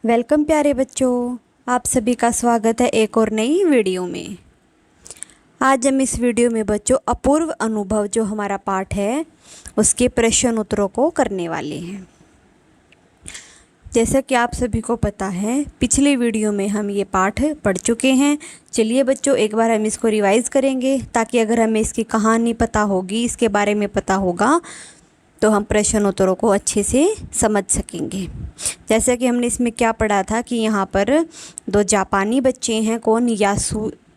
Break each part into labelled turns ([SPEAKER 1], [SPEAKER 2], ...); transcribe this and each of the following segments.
[SPEAKER 1] Welcome प्यारे बच्चों, आप सभी का स्वागत है एक और नई वीडियो में। आज हम इस वीडियो में बच्चों अपूर्व अनुभव जो हमारा पाठ है उसके प्रश्न उत्तरों को करने वाले हैं। जैसा कि आप सभी को पता है, पिछले वीडियो में हम ये पाठ पढ़ चुके हैं। चलिए बच्चों, एक बार हम इसको रिवाइज़ करेंगे ताकि अगर हमें इसकी कहानी पता होगी, इसके बारे में पता होगा, तो हम प्रश्न उत्तरों को अच्छे से समझ सकेंगे। जैसे कि हमने इसमें क्या पढ़ा था कि यहाँ पर दो जापानी बच्चे हैं, कौन,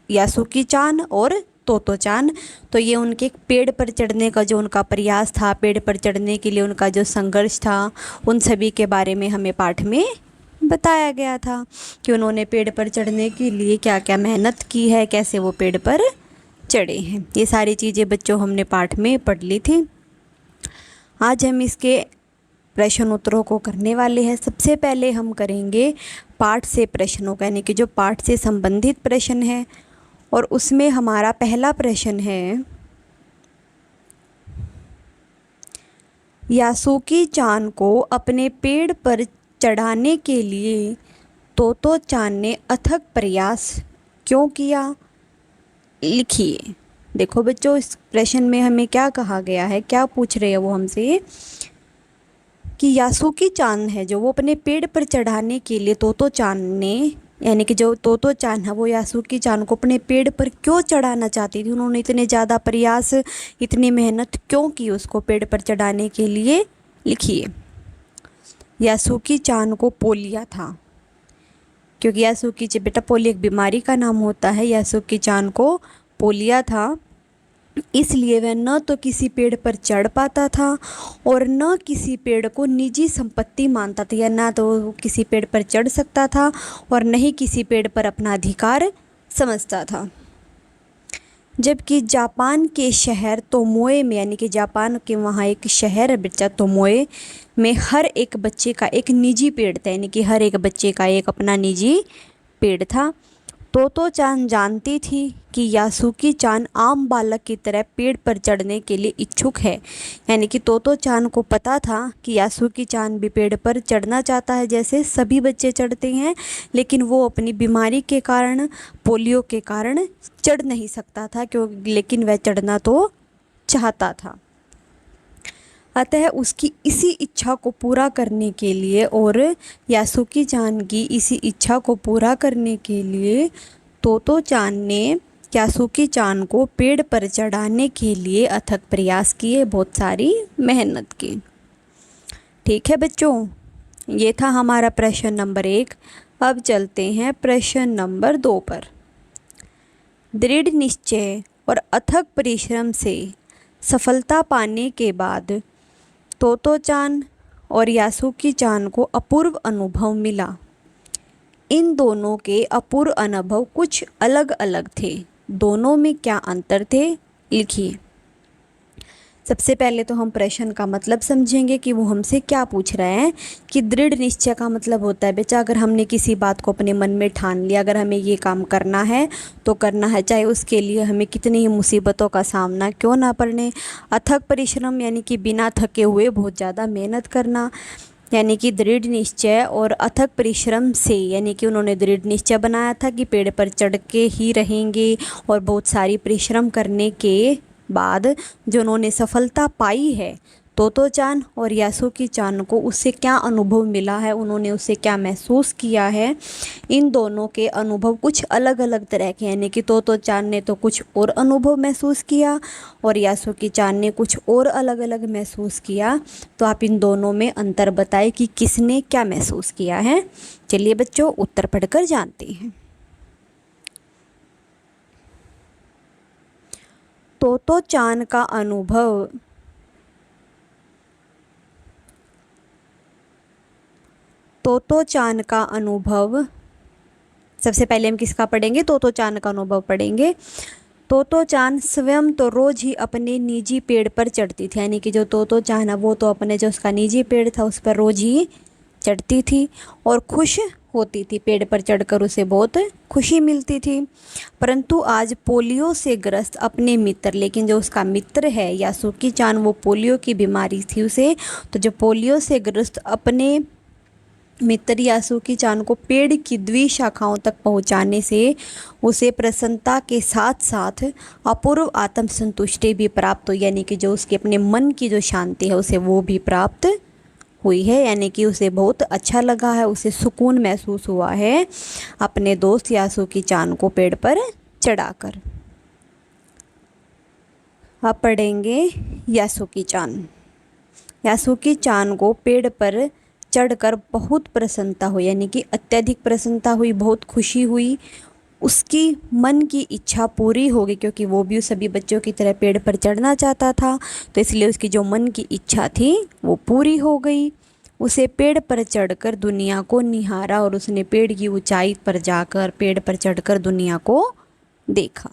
[SPEAKER 1] यासुकी चान और तोतो चान। तो ये उनके पेड़ पर चढ़ने का जो उनका प्रयास था, पेड़ पर चढ़ने के लिए उनका जो संघर्ष था, उन सभी के बारे में हमें पाठ में बताया गया था कि उन्होंने पेड़ पर चढ़ने के लिए क्या क्या मेहनत की है, कैसे वो पेड़ पर चढ़े हैं। ये सारी चीज़ें बच्चों हमने पाठ में पढ़ ली थी। आज हम इसके प्रश्न उत्तरों को करने वाले हैं। सबसे पहले हम करेंगे पाठ से प्रश्नों का, यानी कि जो पाठ से संबंधित प्रश्न है, और उसमें हमारा पहला प्रश्न है, यासुकी चान को अपने पेड़ पर चढ़ाने के लिए तोतो चान ने अथक प्रयास क्यों किया? लिखिए। देखो बच्चों, इस प्रश्न में हमें क्या कहा गया है, क्या पूछ रहे हैं वो हमसे कि यासुकी चान है जो वो अपने पेड़ पर चढ़ाने के लिए तोतो चान ने, यानी कि जो तोतो चान है वो यासुकी चान को अपने पेड़ पर क्यों चढ़ाना चाहती थी। उन्होंने इतने ज़्यादा प्रयास, इतनी मेहनत क्यों की उसको पेड़ पर चढ़ाने के लिए? लिखिए। यासुकी चान को पोलिया था, क्योंकि यासुकी बेटा पोलियो एक बीमारी का नाम होता है। यासुकी चान को पोलिया था, इसलिए वह न तो किसी पेड़ पर चढ़ पाता था और न किसी पेड़ को निजी संपत्ति मानता था, या ना तो किसी पेड़ पर चढ़ सकता था और न ही किसी पेड़ पर अपना अधिकार समझता था। जबकि जापान के शहर तोमोए में, यानी कि जापान के वहाँ एक शहर है बच्चा तोमोए में, हर एक बच्चे का एक निजी पेड़ था, यानी कि हर एक बच्चे का एक अपना निजी पेड़ था। तोतो चान जानती थी कि यासुकी चान आम बालक की तरह पेड़ पर चढ़ने के लिए इच्छुक है, यानी कि तोतो चान को पता था कि यासुकी चान भी पेड़ पर चढ़ना चाहता है जैसे सभी बच्चे चढ़ते हैं, लेकिन वो अपनी बीमारी के कारण, पोलियो के कारण चढ़ नहीं सकता था, लेकिन वह चढ़ना तो चाहता था। अतः उसकी इसी इच्छा को पूरा करने के लिए और यासुकी चान की इसी इच्छा को पूरा करने के लिए तोतो चान ने यासुकी चान को पेड़ पर चढ़ाने के लिए अथक प्रयास किए, बहुत सारी मेहनत की। ठीक है बच्चों, ये था हमारा प्रश्न नंबर 1। अब चलते हैं प्रश्न नंबर 2 पर। दृढ़ निश्चय और अथक परिश्रम से सफलता पाने के बाद तोतो चान और यासुकी चान को अपूर्व अनुभव मिला। इन दोनों के अपूर्व अनुभव कुछ अलग अलग थे। दोनों में क्या अंतर थे? लिखिए। सबसे पहले तो हम प्रश्न का मतलब समझेंगे कि वो हमसे क्या पूछ रहे हैं। कि दृढ़ निश्चय का मतलब होता है बच्चा, अगर हमने किसी बात को अपने मन में ठान लिया, अगर हमें ये काम करना है तो करना है, चाहे उसके लिए हमें कितनी ही मुसीबतों का सामना क्यों ना पड़ने। अथक परिश्रम यानी कि बिना थके हुए बहुत ज़्यादा मेहनत करना, यानी कि दृढ़ निश्चय और अथक परिश्रम से, यानी कि उन्होंने दृढ़ निश्चय बनाया था कि पेड़ पर चढ़ के ही रहेंगे, और बहुत सारी परिश्रम करने के बाद जो उन्होंने सफलता पाई है, तोतो चान और यासुकी चान को उससे क्या अनुभव मिला है, उन्होंने उससे क्या महसूस किया है, इन दोनों के अनुभव कुछ अलग अलग तरह के, यानी कि तोतो चान ने तो कुछ और अनुभव महसूस किया और यासुकी चान ने कुछ और अलग अलग महसूस किया। तो आप इन दोनों में अंतर बताएं कि किसने क्या महसूस किया है। चलिए बच्चों, उत्तर पढ़कर जानते हैं। तोतो चान का अनुभव। तोतो चान का अनुभव, सबसे पहले हम किसका पढ़ेंगे? तोतो चान का अनुभव पढ़ेंगे। तोतो चान स्वयं तो रोज ही अपने निजी पेड़ पर चढ़ती थी, यानी कि जो तोतो चान है वो तो अपने जो उसका निजी पेड़ था उस पर रोज ही चढ़ती थी और खुश होती थी, पेड़ पर चढ़कर उसे बहुत खुशी मिलती थी। परंतु आज पोलियो से ग्रस्त अपने मित्र, लेकिन जो उसका मित्र है यासुकी चान, वो पोलियो की बीमारी थी उसे, तो जो पोलियो से ग्रस्त अपने मित्र यासुकी चान को पेड़ की द्विशाखाओं तक पहुंचाने से उसे प्रसन्नता के साथ साथ अपूर्व आत्म संतुष्टि भी प्राप्त हुई, यानी कि जो उसके अपने मन की जो शांति है उसे वो भी प्राप्त हुई है, यानी कि उसे बहुत अच्छा लगा है, उसे सुकून महसूस हुआ है अपने दोस्त यासुकी चान को पेड़ पर चढ़ाकर। अब पढ़ेंगे यासुकी चान। यासुकी चान को पेड़ पर चढ़कर बहुत प्रसन्नता हुई, यानी कि अत्यधिक प्रसन्नता हुई, बहुत खुशी हुई, उसकी मन की इच्छा पूरी हो गई, क्योंकि वो भी सभी बच्चों की तरह पेड़ पर चढ़ना चाहता था, तो इसलिए उसकी जो मन की इच्छा थी वो पूरी हो गई। उसे पेड़ पर चढ़कर दुनिया को निहारा और उसने पेड़ की ऊंचाई पर जाकर पेड़ पर चढ़कर दुनिया को देखा।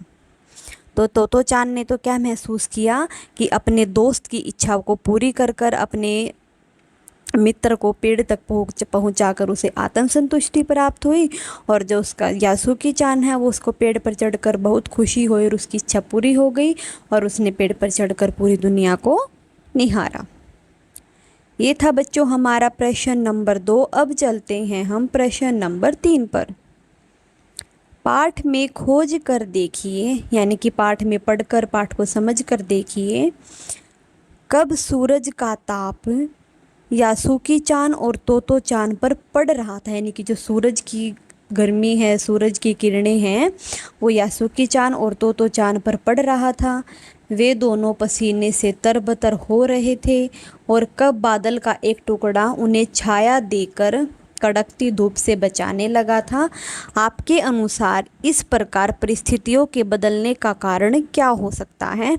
[SPEAKER 1] तो तोतो चान ने तो क्या महसूस किया कि अपने दोस्त की इच्छा को पूरी कर कर अपने मित्र को पेड़ तक पहुंचाकर उसे आत्म संतुष्टि प्राप्त हुई, और जो उसका यासुकी चान है वो उसको पेड़ पर चढ़कर बहुत खुशी हुई और उसकी इच्छा पूरी हो गई और उसने पेड़ पर चढ़कर पूरी दुनिया को निहारा। ये था बच्चों हमारा प्रश्न नंबर 2। अब चलते हैं हम प्रश्न नंबर 3 पर। पाठ में खोज कर देखिए, यानी कि पाठ में पढ़कर पाठ को समझ कर देखिए, कब सूरज का ताप यासुकी चान और तोतो चान पर पड़ रहा था, यानी कि जो सूरज की गर्मी है, सूरज की किरणें हैं, वो यासुकी चान और तोतो चान पर पड़ रहा था। वे दोनों पसीने से तरबतर हो रहे थे और कब बादल का एक टुकड़ा उन्हें छाया देकर कड़कती धूप से बचाने लगा था। आपके अनुसार इस प्रकार परिस्थितियों के बदलने का कारण क्या हो सकता है?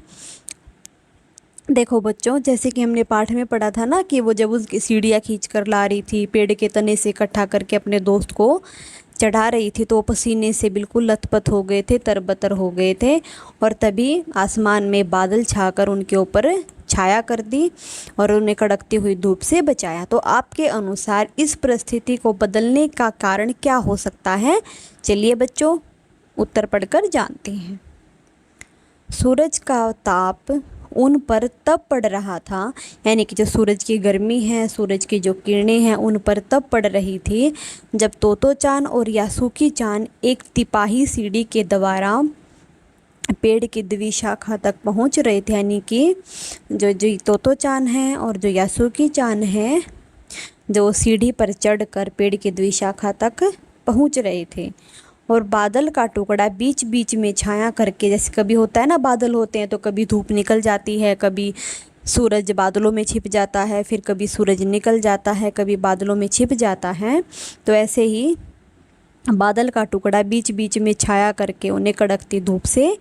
[SPEAKER 1] देखो बच्चों, जैसे कि हमने पाठ में पढ़ा था ना कि वो जब उसकी सीढ़ियाँ खींच कर ला रही थी, पेड़ के तने से इकट्ठा करके अपने दोस्त को चढ़ा रही थी, तो वो पसीने से बिल्कुल लथपथ हो गए थे, तरबतर हो गए थे, और तभी आसमान में बादल छाकर उनके ऊपर छाया कर दी और उन्हें कड़कती हुई धूप से बचाया। तो आपके अनुसार इस परिस्थिति को बदलने का कारण क्या हो सकता है? चलिए बच्चों उत्तर पढ़कर जानते हैं। सूरज का ताप उन पर तब पड़ रहा था, यानी कि जो सूरज की गर्मी है, सूरज की जो किरणें हैं उन पर तब पड़ रही थी जब तोतो चान और यासुकी चान एक तिपाही सीढ़ी के द्वारा पेड़ की द्विशाखा तक पहुंच रहे थे, यानी कि जो तोतो चान है और जो यासुकी चान है, जो सीढ़ी पर चढ़कर पेड़ की द्विशाखा तक पहुंच रहे थे, और बादल का टुकड़ा बीच बीच में छाया करके, जैसे कभी होता है ना बादल होते हैं तो कभी धूप निकल जाती है, कभी सूरज बादलों में छिप जाता है, फिर कभी सूरज निकल जाता है, कभी बादलों में छिप जाता है, तो ऐसे ही बादल का टुकड़ा बीच बीच में छाया करके उन्हें कड़कती धूप से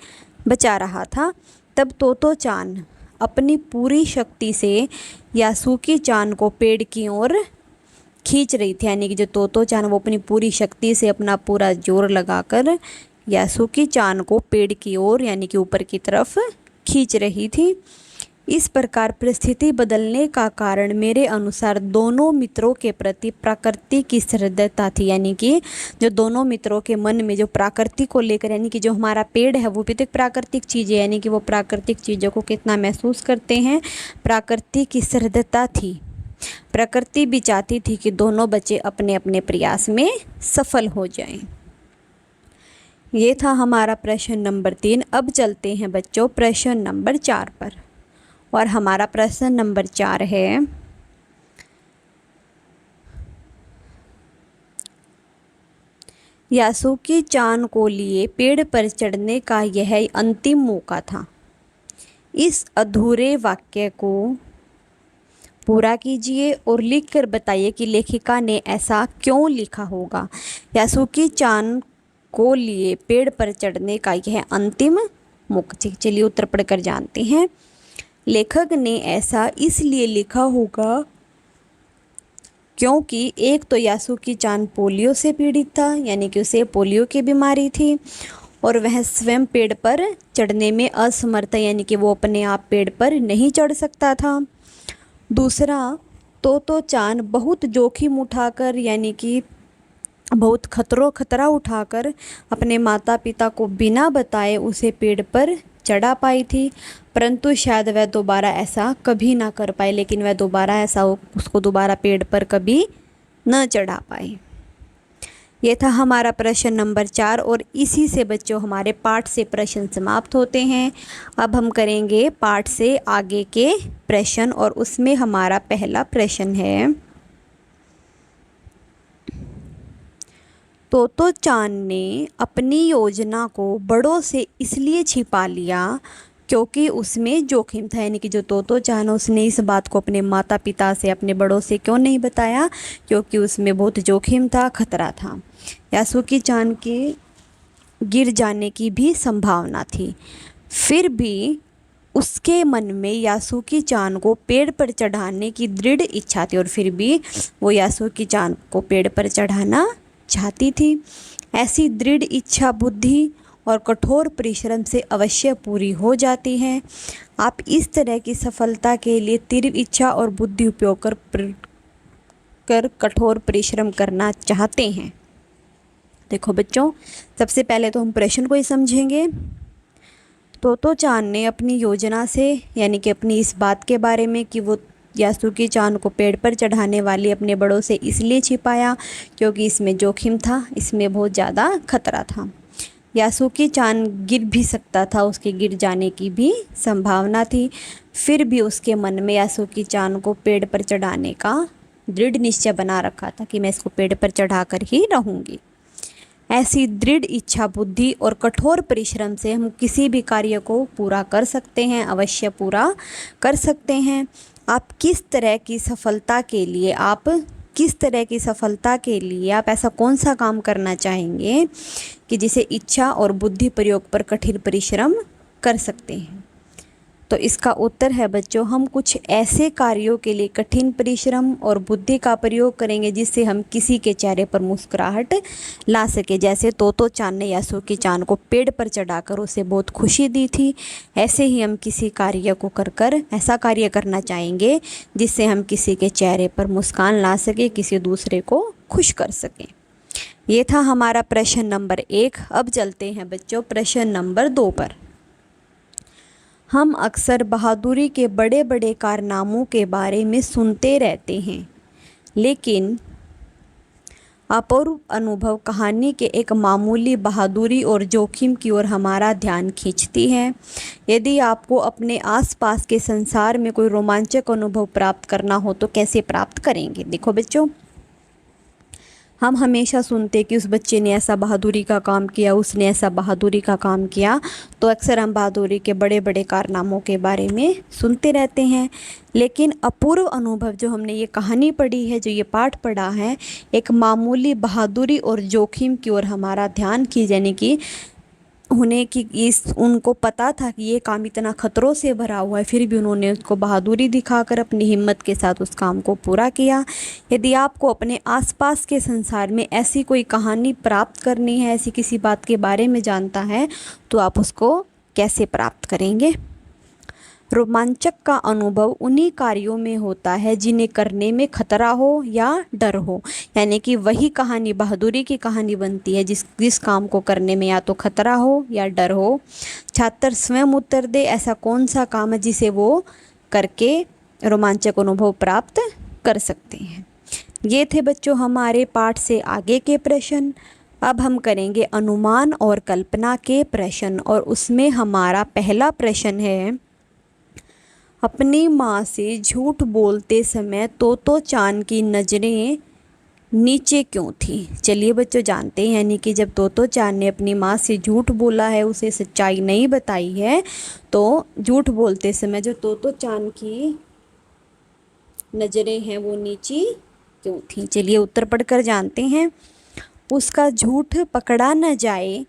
[SPEAKER 1] बचा रहा था। तब तोतो चान अपनी पूरी शक्ति से यासुकी चान को पेड़ की ओर खींच रही थी, यानी कि जो तोतो चान वो अपनी पूरी शक्ति से अपना पूरा जोर लगाकर यासुकी चान को पेड़ की ओर, यानी कि ऊपर की तरफ खींच रही थी। इस प्रकार परिस्थिति बदलने का कारण मेरे अनुसार दोनों मित्रों के प्रति प्रकृति की श्रद्धता थी, यानी कि जो दोनों मित्रों के मन में जो प्रकृति को लेकर, यानी कि जो हमारा पेड़ है वो भी तो एक प्राकृतिक चीज़ है, यानी कि वो प्राकृतिक चीज़ों को कितना महसूस करते हैं, प्रकृति की श्रद्धता थी। प्रकृति भी चाहती थी कि दोनों बच्चे अपने अपने प्रयास में सफल हो जाएं। ये था हमारा प्रश्न नंबर 3। अब चलते हैं बच्चों प्रश्न नंबर 4 पर, और हमारा प्रश्न नंबर 4 है, यासुकी चान को लिए पेड़ पर चढ़ने का यह अंतिम मौका था। इस अधूरे वाक्य को पूरा कीजिए और लिखकर बताइए कि लेखिका ने ऐसा क्यों लिखा होगा। यासुकी चान को लिए पेड़ पर चढ़ने का यह अंतिम मौका। चलिए उत्तर पढ़कर जानते हैं। लेखक ने ऐसा इसलिए लिखा होगा क्योंकि एक तो यासुकी चान पोलियो से पीड़ित था, यानी कि उसे पोलियो की बीमारी थी, और वह स्वयं पेड़ पर चढ़ने में असमर्थ है, यानी कि वो अपने आप पेड़ पर नहीं चढ़ सकता था। दूसरा, तोतो चान बहुत जोखिम उठाकर, यानी कि बहुत खतरा उठाकर अपने माता पिता को बिना बताए उसे पेड़ पर चढ़ा पाई थी, परंतु शायद वह दोबारा ऐसा कभी ना कर पाए, लेकिन वह दोबारा ऐसा उसको दोबारा पेड़ पर कभी न चढ़ा पाए। ये था हमारा प्रश्न नंबर 4 और इसी से बच्चों हमारे पाठ से प्रश्न समाप्त होते हैं। अब हम करेंगे पाठ से आगे के प्रश्न और उसमें हमारा पहला प्रश्न है, तोतो चांद ने अपनी योजना को बड़ों से इसलिए छिपा लिया क्योंकि उसमें जोखिम था। यानी कि जो तोतो चांद उसने इस बात को अपने माता पिता से, अपने बड़ों से क्यों नहीं बताया? क्योंकि उसमें बहुत जोखिम था, खतरा था। यासुकी चांद के गिर जाने की भी संभावना थी। फिर भी उसके मन में यासुकी चांद को पेड़ पर चढ़ाने की दृढ़ इच्छा थी और फिर भी वो यासुकी चांद को पेड़ पर चढ़ाना चाहती थी। ऐसी दृढ़ इच्छा बुद्धि और कठोर परिश्रम से अवश्य पूरी हो जाती है। आप इस तरह की सफलता के लिए तीव्र इच्छा और बुद्धि उपयोग कर कठोर परिश्रम करना चाहते हैं। देखो बच्चों, सबसे पहले तो हम प्रश्न को ही समझेंगे। तोतो चांद ने अपनी योजना से, यानी कि अपनी इस बात के बारे में कि वो यासुकी चांद को पेड़ पर चढ़ाने वाली अपने बड़ों से इसलिए छिपाया क्योंकि इसमें जोखिम था, इसमें बहुत ज़्यादा खतरा था। यासुकी चांद गिर भी सकता था, उसके गिर जाने की भी संभावना थी। फिर भी उसके मन में यासुकी चांद को पेड़ पर चढ़ाने का दृढ़ निश्चय बना रखा था कि मैं इसको पेड़ पर चढ़ाकर ही रहूँगी। ऐसी दृढ़ इच्छा बुद्धि और कठोर परिश्रम से हम किसी भी कार्य को पूरा कर सकते हैं, अवश्य पूरा कर सकते हैं। आप किस तरह की सफलता के लिए आप ऐसा कौन सा काम करना चाहेंगे कि जिसे इच्छा और बुद्धि प्रयोग पर कठिन परिश्रम कर सकते हैं? तो इसका उत्तर है बच्चों, हम कुछ ऐसे कार्यों के लिए कठिन परिश्रम और बुद्धि का प्रयोग करेंगे जिससे हम किसी के चेहरे पर मुस्कुराहट ला सके। जैसे तोतो चांद ने यासुकी चांद को पेड़ पर चढ़ाकर उसे बहुत खुशी दी थी, ऐसे ही हम किसी कार्य को कर ऐसा कार्य करना चाहेंगे जिससे हम किसी के चेहरे पर मुस्कान ला सके, किसी दूसरे को खुश कर सकें। ये था हमारा प्रश्न नंबर 1। अब चलते हैं बच्चों प्रश्न नंबर 2 पर। हम अक्सर बहादुरी के बड़े बड़े कारनामों के बारे में सुनते रहते हैं, लेकिन अपूर्व अनुभव कहानी के एक मामूली बहादुरी और जोखिम की ओर हमारा ध्यान खींचती है। यदि आपको अपने आसपास के संसार में कोई रोमांचक अनुभव प्राप्त करना हो तो कैसे प्राप्त करेंगे? देखो बच्चों, हम हमेशा सुनते कि उस बच्चे ने ऐसा बहादुरी का काम किया, उसने ऐसा बहादुरी का काम किया, तो अक्सर हम बहादुरी के बड़े बड़े कारनामों के बारे में सुनते रहते हैं। लेकिन अपूर्व अनुभव, जो हमने ये कहानी पढ़ी है, जो ये पाठ पढ़ा है, एक मामूली बहादुरी और जोखिम की ओर हमारा ध्यान यानी कि उन्हें कि उनको पता था कि ये काम इतना खतरों से भरा हुआ है, फिर भी उन्होंने उसको बहादुरी दिखाकर अपनी हिम्मत के साथ उस काम को पूरा किया। यदि आपको अपने आसपास के संसार में ऐसी कोई कहानी प्राप्त करनी है, ऐसी किसी बात के बारे में जानता है, तो आप उसको कैसे प्राप्त करेंगे? रोमांचक का अनुभव उन्हीं कार्यों में होता है जिन्हें करने में खतरा हो या डर हो। यानी कि वही कहानी बहादुरी की कहानी बनती है जिस काम को करने में या तो खतरा हो या डर हो। छात्र स्वयं उत्तर दे, ऐसा कौन सा काम है जिसे वो करके रोमांचक अनुभव प्राप्त कर सकते हैं। ये थे बच्चों हमारे पाठ से आगे के प्रश्न। अब हम करेंगे अनुमान और कल्पना के प्रश्न और उसमें हमारा पहला प्रश्न है, अपनी माँ से झूठ बोलते समय तोतो चांद की नज़रें नीचे क्यों थी? चलिए बच्चों जानते हैं। यानी कि जब तोतो चांद ने अपनी माँ से झूठ बोला है, उसे सच्चाई नहीं बताई है, तो झूठ बोलते समय जो तोतो चांद की नज़रें हैं वो नीची क्यों थी? चलिए उत्तर पढ़कर जानते हैं। उसका झूठ पकड़ा न जाए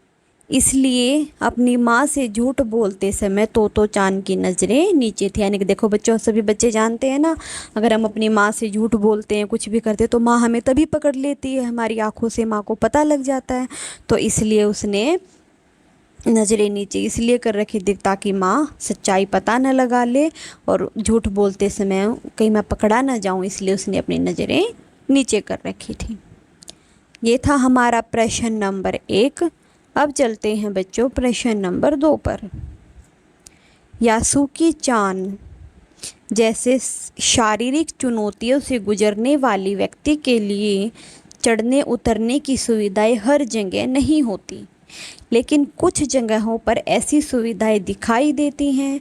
[SPEAKER 1] इसलिए अपनी माँ से झूठ बोलते समय तोतो चांद की नज़रें नीचे थी। यानी कि देखो बच्चों, सभी बच्चे जानते हैं ना, अगर हम अपनी माँ से झूठ बोलते हैं, कुछ भी करते तो माँ हमें तभी पकड़ लेती है, हमारी आंखों से माँ को पता लग जाता है। तो इसलिए उसने नज़रें नीचे इसलिए कर रखी थी ताकि माँ सच्चाई पता न लगा ले और झूठ बोलते समय कहीं मैं पकड़ा न जाऊँ, इसलिए उसने अपनी नज़रें नीचे कर रखी थी। ये था हमारा प्रश्न नंबर 1। अब चलते हैं बच्चों प्रश्न नंबर 2 पर। यासुकी चांद जैसे शारीरिक चुनौतियों से गुजरने वाली व्यक्ति के लिए चढ़ने उतरने की सुविधाएं हर जगह नहीं होती, लेकिन कुछ जगहों पर ऐसी सुविधाएं दिखाई देती हैं।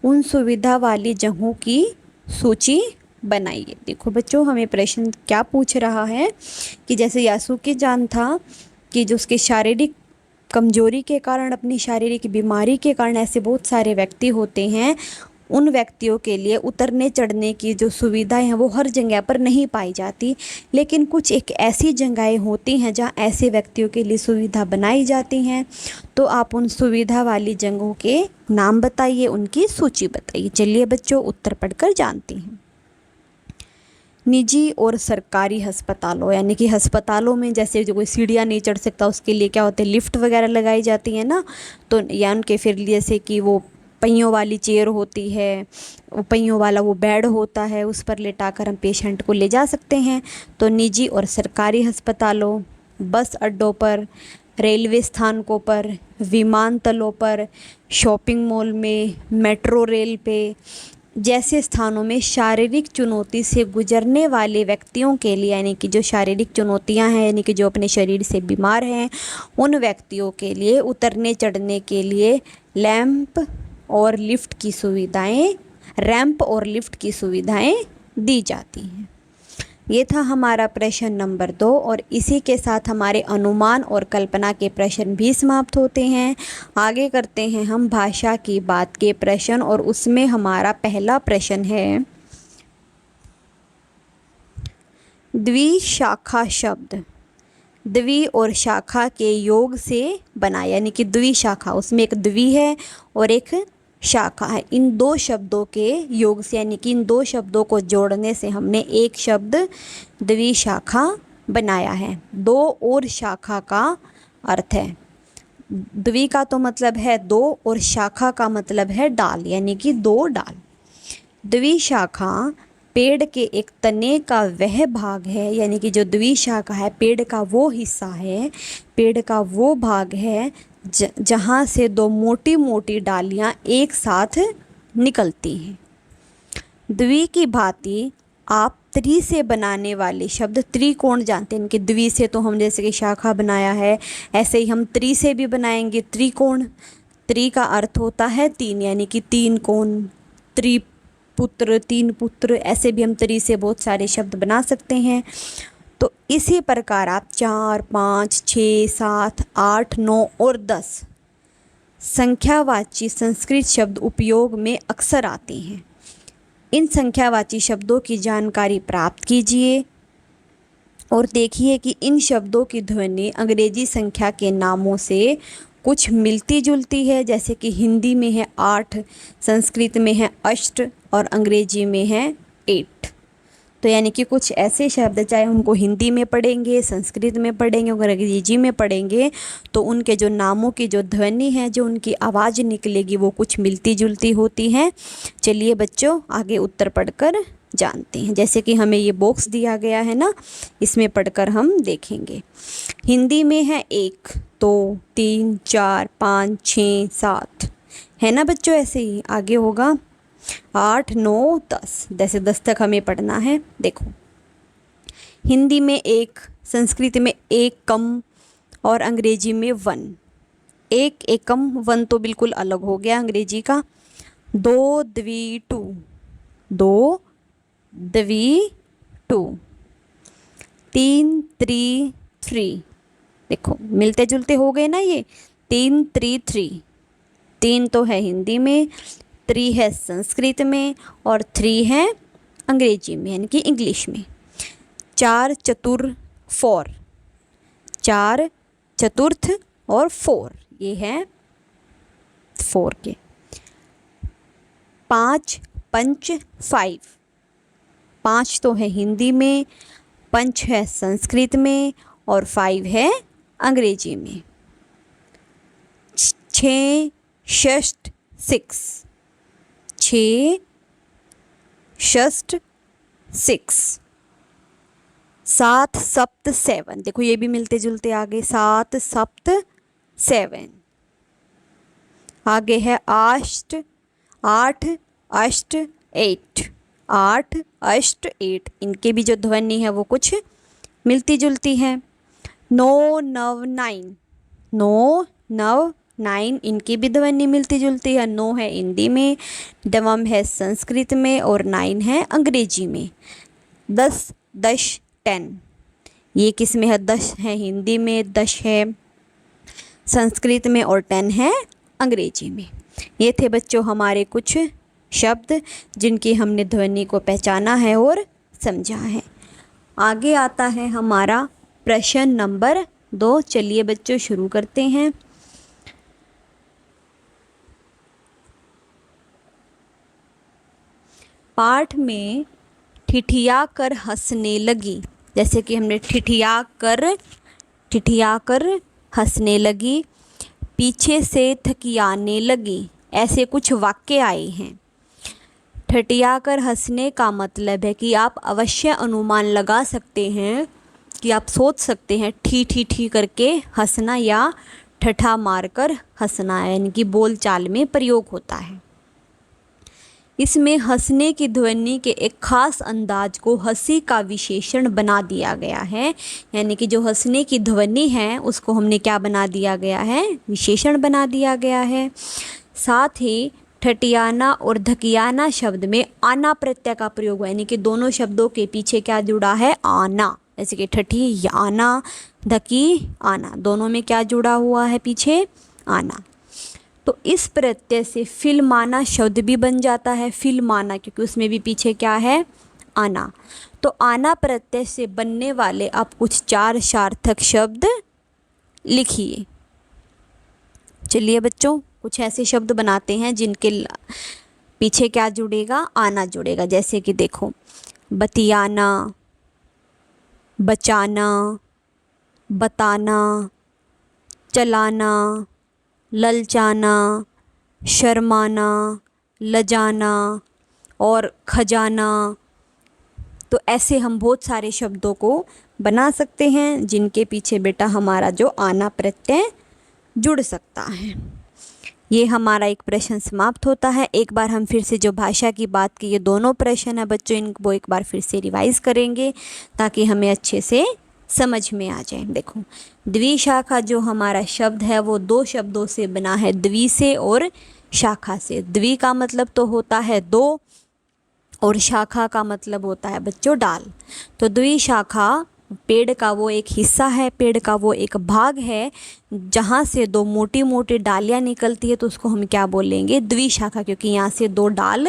[SPEAKER 1] उन सुविधा वाली जगहों की सूची बनाइए। देखो बच्चों, हमें प्रश्न क्या पूछ रहा है कि जैसे यासुके जान था कि जो उसके शारीरिक कमजोरी के कारण, अपनी शारीरिक बीमारी के कारण ऐसे बहुत सारे व्यक्ति होते हैं, उन व्यक्तियों के लिए उतरने चढ़ने की जो सुविधाएं हैं वो हर जगह पर नहीं पाई जाती, लेकिन कुछ एक ऐसी जगहें होती हैं जहां ऐसे व्यक्तियों के लिए सुविधा बनाई जाती हैं। तो आप उन सुविधा वाली जगहों के नाम बताइए, उनकी सूची बताइए। चलिए बच्चों, उत्तर पढ़कर जानती हैं। निजी और सरकारी अस्पतालों, यानी कि अस्पतालों में जैसे जो कोई सीढ़ियाँ नहीं चढ़ सकता उसके लिए क्या होते हैं, लिफ्ट वगैरह लगाई जाती है ना, तो या उनके फिर जैसे कि वो पहियों वाली चेयर होती है, वो पहियों वाला वो बेड होता है, उस पर लेटाकर हम पेशेंट को ले जा सकते हैं। तो निजी और सरकारी अस्पतालों, बस अड्डों पर, रेलवे स्थानकों पर, विमानतलों पर, शॉपिंग मॉल में, मेट्रो रेल पे जैसे स्थानों में शारीरिक चुनौती से गुजरने वाले व्यक्तियों के लिए, यानी कि जो शारीरिक चुनौतियां हैं, यानी कि जो अपने शरीर से बीमार हैं, उन व्यक्तियों के लिए उतरने चढ़ने के लिए रैंप और लिफ्ट की सुविधाएं दी जाती हैं। ये था हमारा प्रश्न नंबर 2 और इसी के साथ हमारे अनुमान और कल्पना के प्रश्न भी समाप्त होते हैं। आगे करते हैं हम भाषा की बात के प्रश्न और उसमें हमारा पहला प्रश्न है, द्विशाखा शब्द द्वि और शाखा के योग से बना, यानी कि द्विशाखा, उसमें एक द्वि है और एक शाखा है। इन दो शब्दों के योग से, यानी कि इन दो शब्दों को जोड़ने से हमने एक शब्द द्विशाखा बनाया है। दो और शाखा का अर्थ है, द्वि का तो मतलब है दो और शाखा का मतलब है डाल, यानी कि दो डाल। द्विशाखा पेड़ के एक तने का वह भाग है, यानी कि जो द्विशाखा है पेड़ का वो हिस्सा है, पेड़ का वो भाग है जहाँ से दो मोटी मोटी डालियाँ एक साथ निकलती हैं। द्वि की भांति आप त्रि से बनाने वाले शब्द त्रिकोण जानते हैं, कि द्वि से तो हम जैसे कि शाखा बनाया है, ऐसे ही हम त्रि से भी बनाएंगे त्रिकोण। त्रि का अर्थ होता है तीन, यानी कि तीन कोण, त्रिपुत्र, तीन पुत्र, ऐसे भी हम त्रि से बहुत सारे शब्द बना सकते हैं। तो इसी प्रकार आप 4, 5, 6, 7, 8, 9 और 10 संख्यावाची संस्कृत शब्द उपयोग में अक्सर आते हैं। इन संख्यावाची शब्दों की जानकारी प्राप्त कीजिए और देखिए कि इन शब्दों की ध्वनि अंग्रेजी संख्या के नामों से कुछ मिलती जुलती है, जैसे कि हिंदी में है 8, संस्कृत में है अष्ट और अंग्रेजी में है 8। तो यानी कि कुछ ऐसे शब्द चाहे उनको हिंदी में पढ़ेंगे, संस्कृत में पढ़ेंगे और अंग्रेजी में पढ़ेंगे तो उनके जो नामों की जो ध्वनि है, जो उनकी आवाज़ निकलेगी वो कुछ मिलती जुलती होती है। चलिए बच्चों, आगे उत्तर पढ़कर जानते हैं। जैसे कि हमें ये बॉक्स दिया गया है ना, इसमें पढ़कर हम देखेंगे। हिंदी में है 1, 2, 3, 4, 5, 6, 7, है ना बच्चों। ऐसे ही आगे होगा 8, 9, 10, जैसे 10 तक हमें पढ़ना है। देखो, हिंदी में 1, संस्कृत में 1 कम और अंग्रेजी में 1। 1 एकम, 1 तो बिल्कुल अलग हो गया अंग्रेजी का। 2 द्वि 2, 2 द्वि 2, 3 त्रि 3, देखो मिलते जुलते हो गए ना ये। 3 त्रि 3, 3 तो है हिंदी में, 3 है संस्कृत में और 3 है अंग्रेजी में, यानी कि इंग्लिश में। 4 चतुर 4, 4 चतुर्थ और 4, ये है 4 के। 5 पंच 5, 5 तो है हिंदी में, पंच है संस्कृत में और 5 है अंग्रेजी में। 6 षष्ठ 6, 6 षष्ठ 6। 7 सप्त 7, देखो ये भी मिलते जुलते आगे, 7 सप्त 7। आगे है 8 अष्ट 8, 8 अष्ट 8, इनके भी जो ध्वनि है वो कुछ मिलती जुलती है। 9 9 9, 9 9 9, इनकी भी ध्वनि मिलती जुलती है। 9 है हिंदी में, दवम है संस्कृत में और 9 है अंग्रेजी में। 10 10 10, ये किस में है? 10 है हिंदी में, 10 है संस्कृत में और 10 है अंग्रेजी में। ये थे बच्चों हमारे कुछ शब्द जिनकी हमने ध्वनि को पहचाना है और समझा है। आगे आता है हमारा प्रश्न नंबर 2। चलिए बच्चों शुरू करते हैं। पाठ में ठिठिया कर हंसने लगी, जैसे कि हमने ठिठिया कर हंसने लगी, पीछे से थकियाने लगी, ऐसे कुछ वाक्य आए हैं। ठठिया कर हंसने का मतलब है कि आप अवश्य अनुमान लगा सकते हैं कि आप सोच सकते हैं ठी ठी ठी करके हंसना या ठठा मारकर हंसना, यानी कि बोल चाल में प्रयोग होता है। इसमें हंसने की ध्वनि के एक खास अंदाज को हंसी का विशेषण बना दिया गया है, यानी कि जो हंसने की ध्वनि है उसको हमने क्या बना दिया गया है? विशेषण बना दिया गया है। साथ ही ठठियाना और धकियाना शब्द में आना प्रत्यय का प्रयोग हुआ, यानी कि दोनों शब्दों के पीछे क्या जुड़ा है? आना। जैसे कि ठठी आना, धकी आना, दोनों में क्या जुड़ा हुआ है? पीछे आना। तो इस प्रत्यय से फिल्माना शब्द भी बन जाता है, फिल्माना, क्योंकि उसमें भी पीछे क्या है? आना। तो आना प्रत्यय से बनने वाले आप कुछ 4 सार्थक शब्द लिखिए। चलिए बच्चों कुछ ऐसे शब्द बनाते हैं जिनके पीछे क्या जुड़ेगा? आना जुड़ेगा। जैसे कि देखो, बतियाना, बचाना, बताना, चलाना, ललचाना, शर्माना, लजाना और खजाना। तो ऐसे हम बहुत सारे शब्दों को बना सकते हैं जिनके पीछे बेटा हमारा जो आना प्रत्यय जुड़ सकता है। ये हमारा एक प्रश्न समाप्त होता है। एक बार हम फिर से जो भाषा की बात की, ये दोनों प्रश्न है बच्चों, इनको एक बार फिर से रिवाइज करेंगे ताकि हमें अच्छे से समझ में आ जाए। देखो, द्विशाखा जो हमारा शब्द है वो 2 शब्दों से बना है, द्वि से और शाखा से। द्वि का मतलब तो होता है 2 और शाखा का मतलब होता है बच्चों डाल। तो द्विशाखा पेड़ का वो एक हिस्सा है, पेड़ का वो एक भाग है जहाँ से 2 मोटी मोटी डालियाँ निकलती है, तो उसको हम क्या बोलेंगे? द्विशाखा, क्योंकि यहाँ से 2 डाल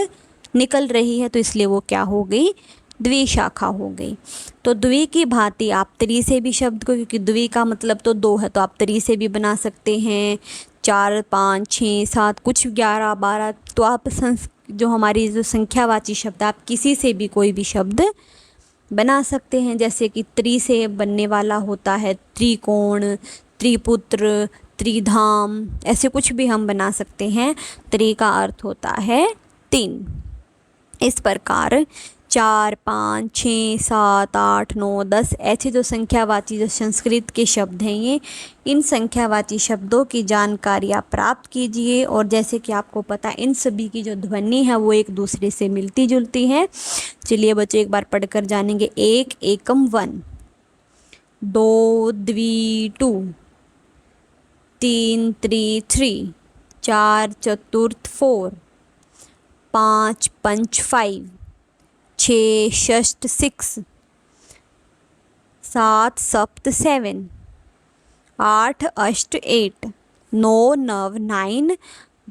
[SPEAKER 1] निकल रही है तो इसलिए वो क्या हो गई? द्विशाखा हो गई। तो द्वि की भांति आप त्रि से भी शब्द को, क्योंकि द्वि का मतलब तो 2 है, तो आप त्रि से भी बना सकते हैं। 4 5 6 7 कुछ 11 12, तो आप जो हमारी जो संख्यावाची शब्द, आप किसी से भी कोई भी शब्द बना सकते हैं। जैसे कि त्रि से बनने वाला होता है त्रिकोण, त्रिपुत्र, त्रिधाम, ऐसे कुछ भी हम बना सकते हैं। त्रि का अर्थ होता है 3। इस प्रकार 4 5 6 7 8 9 10 ऐसे जो संख्यावाची जो संस्कृत के शब्द हैं, ये इन संख्यावाची शब्दों की जानकारी आप प्राप्त कीजिए। और जैसे कि आपको पता है इन सभी की जो ध्वनि है वो एक दूसरे से मिलती जुलती है। चलिए बच्चों एक बार पढ़कर जानेंगे। 1 एकम 1, 2 द्वि 2, 3 त्रि 3, 4 चतुर्थ 4, 5 पंच 5, 6 षष्ठ 6, 7 सप्त 7, 8 अष्ट 8, 9 नव 9,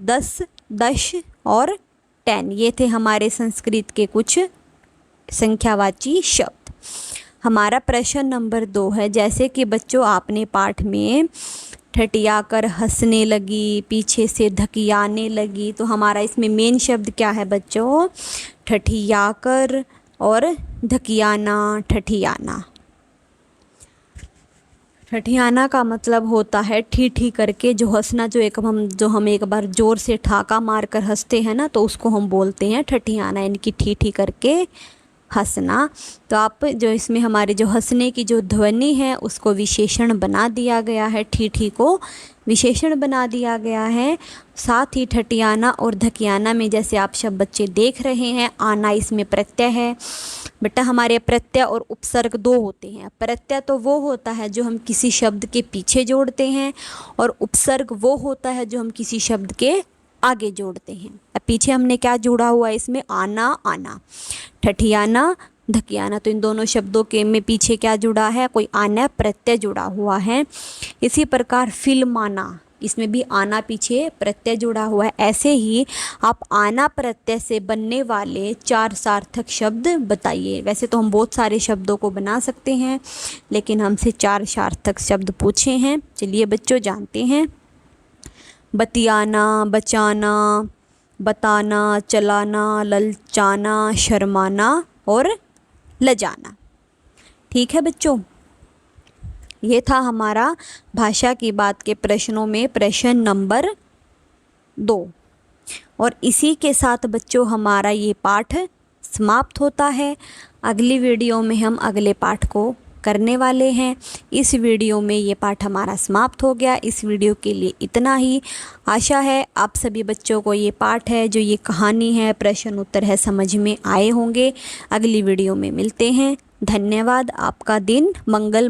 [SPEAKER 1] 10 दश और 10। ये थे हमारे संस्कृत के कुछ संख्यावाची शब्द। हमारा प्रश्न नंबर 2 है, जैसे कि बच्चों आपने पाठ में ठठिया कर हंसने लगी, पीछे से धकियाने लगी, तो हमारा इसमें मेन शब्द क्या है बच्चों? ठठिया कर और धकियाना, ठठियाना। ठठियाना का मतलब होता है ठी ठी करके जो हंसना, जो हम एक बार जोर से ठाका मार कर हंसते हैं ना, तो उसको हम बोलते हैं ठठियाना, यानी कि ठी ठी करके हंसना। तो आप जो इसमें हमारे जो हंसने की जो ध्वनि है उसको विशेषण बना दिया गया है, ठी को विशेषण बना दिया गया है। साथ ही ठठियाना और धकियाना में जैसे आप सब बच्चे देख रहे हैं, आना इसमें प्रत्यय है। बेटा हमारे प्रत्यय और उपसर्ग दो होते हैं। प्रत्यय तो वो होता है जो हम किसी शब्द के पीछे जोड़ते हैं, और उपसर्ग वो होता है जो हम किसी शब्द के आगे जोड़ते हैं। अब पीछे हमने क्या जोड़ा हुआ है इसमें, आना आना, ठठियाना धकियाना। तो इन दोनों शब्दों के में पीछे क्या जुड़ा है, कोई आना प्रत्यय जुड़ा हुआ है। इसी प्रकार फिल्माना, इसमें भी आना पीछे प्रत्यय जुड़ा हुआ है। ऐसे ही आप आना प्रत्यय से बनने वाले 4 सार्थक शब्द बताइए। वैसे तो हम बहुत सारे शब्दों को बना सकते हैं, लेकिन हमसे 4 सार्थक शब्द पूछे हैं। चलिए बच्चों जानते हैं। बतियाना, बचाना, बताना, चलाना, ललचाना, शर्माना और लजाना। ठीक है बच्चों, ये था हमारा भाषा की बात के प्रश्नों में प्रश्न नंबर 2। और इसी के साथ बच्चों हमारा ये पाठ समाप्त होता है। अगली वीडियो में हम अगले पाठ को करने वाले हैं। इस वीडियो में ये पाठ हमारा समाप्त हो गया। इस वीडियो के लिए इतना ही। आशा है आप सभी बच्चों को ये पाठ है, जो ये कहानी है, प्रश्न उत्तर है, समझ में आए होंगे। अगली वीडियो में मिलते हैं। धन्यवाद। आपका दिन मंगल